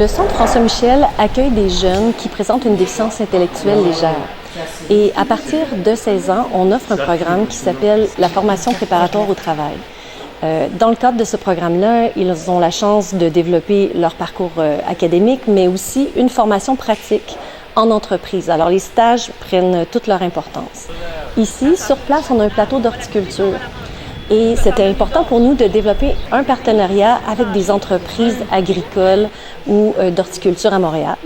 Le Centre François Michel accueille des jeunes qui présentent une déficience intellectuelle légère. Et à partir de 16 ans, on offre un programme qui s'appelle la formation préparatoire au travail. Dans le cadre de ce programme-là, ils ont la chance de développer leur parcours académique, mais aussi une formation pratique en entreprise. Alors, les stages prennent toute leur importance. Ici, sur place, on a un plateau d'horticulture. Et c'était important pour nous de développer un partenariat avec des entreprises agricoles ou d'horticulture à Montréal.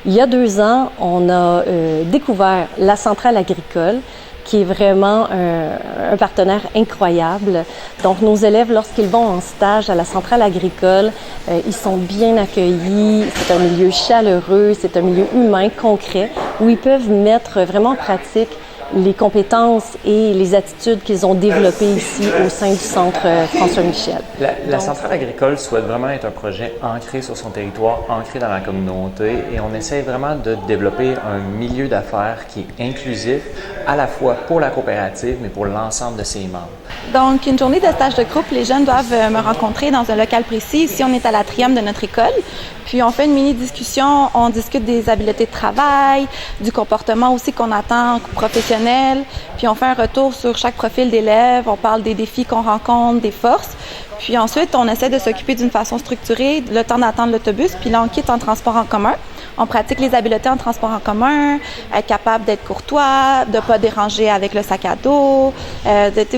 Il y a 2 ans, on a découvert la centrale agricole, qui est vraiment un partenaire incroyable. Donc, nos élèves, lorsqu'ils vont en stage à la centrale agricole, ils sont bien accueillis. C'est un milieu chaleureux, c'est un milieu humain, concret, où ils peuvent mettre vraiment en pratique les compétences et les attitudes qu'ils ont développées ici au sein du Centre François Michel. La centrale agricole souhaite vraiment être un projet ancré sur son territoire, ancré dans la communauté, et on essaie vraiment de développer un milieu d'affaires qui est inclusif, à la fois pour la coopérative, mais pour l'ensemble de ses membres. Donc, une journée de stage de groupe, les jeunes doivent me rencontrer dans un local précis. Ici, on est à l'atrium de notre école. Puis, on fait une mini-discussion, on discute des habiletés de travail, du comportement aussi qu'on attend professionnel. Puis, on fait un retour sur chaque profil d'élève, on parle des défis qu'on rencontre, des forces. Puis ensuite, on essaie de s'occuper d'une façon structurée, le temps d'attendre l'autobus. Puis là, on quitte en transport en commun. On pratique les habiletés en transport en commun, être capable d'être courtois, de ne pas déranger avec le sac à dos,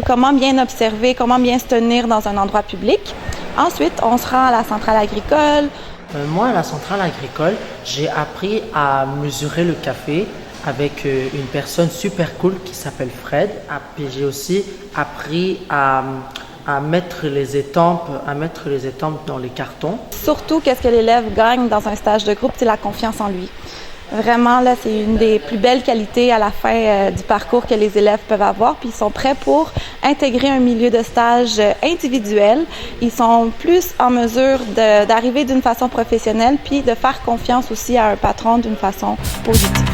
comment bien observer, comment bien se tenir dans un endroit public. Ensuite, on se rend à la centrale agricole. Moi, à la centrale agricole, j'ai appris à mesurer le café avec une personne super cool qui s'appelle Fred. Puis j'ai aussi appris à mettre les étampes dans les cartons. Surtout, qu'est-ce que l'élève gagne dans un stage de groupe, c'est la confiance en lui. Vraiment, là, c'est une des plus belles qualités à la fin du parcours que les élèves peuvent avoir. Puis ils sont prêts pour intégrer un milieu de stage individuel. Ils sont plus en mesure d'arriver d'une façon professionnelle puis de faire confiance aussi à un patron d'une façon positive.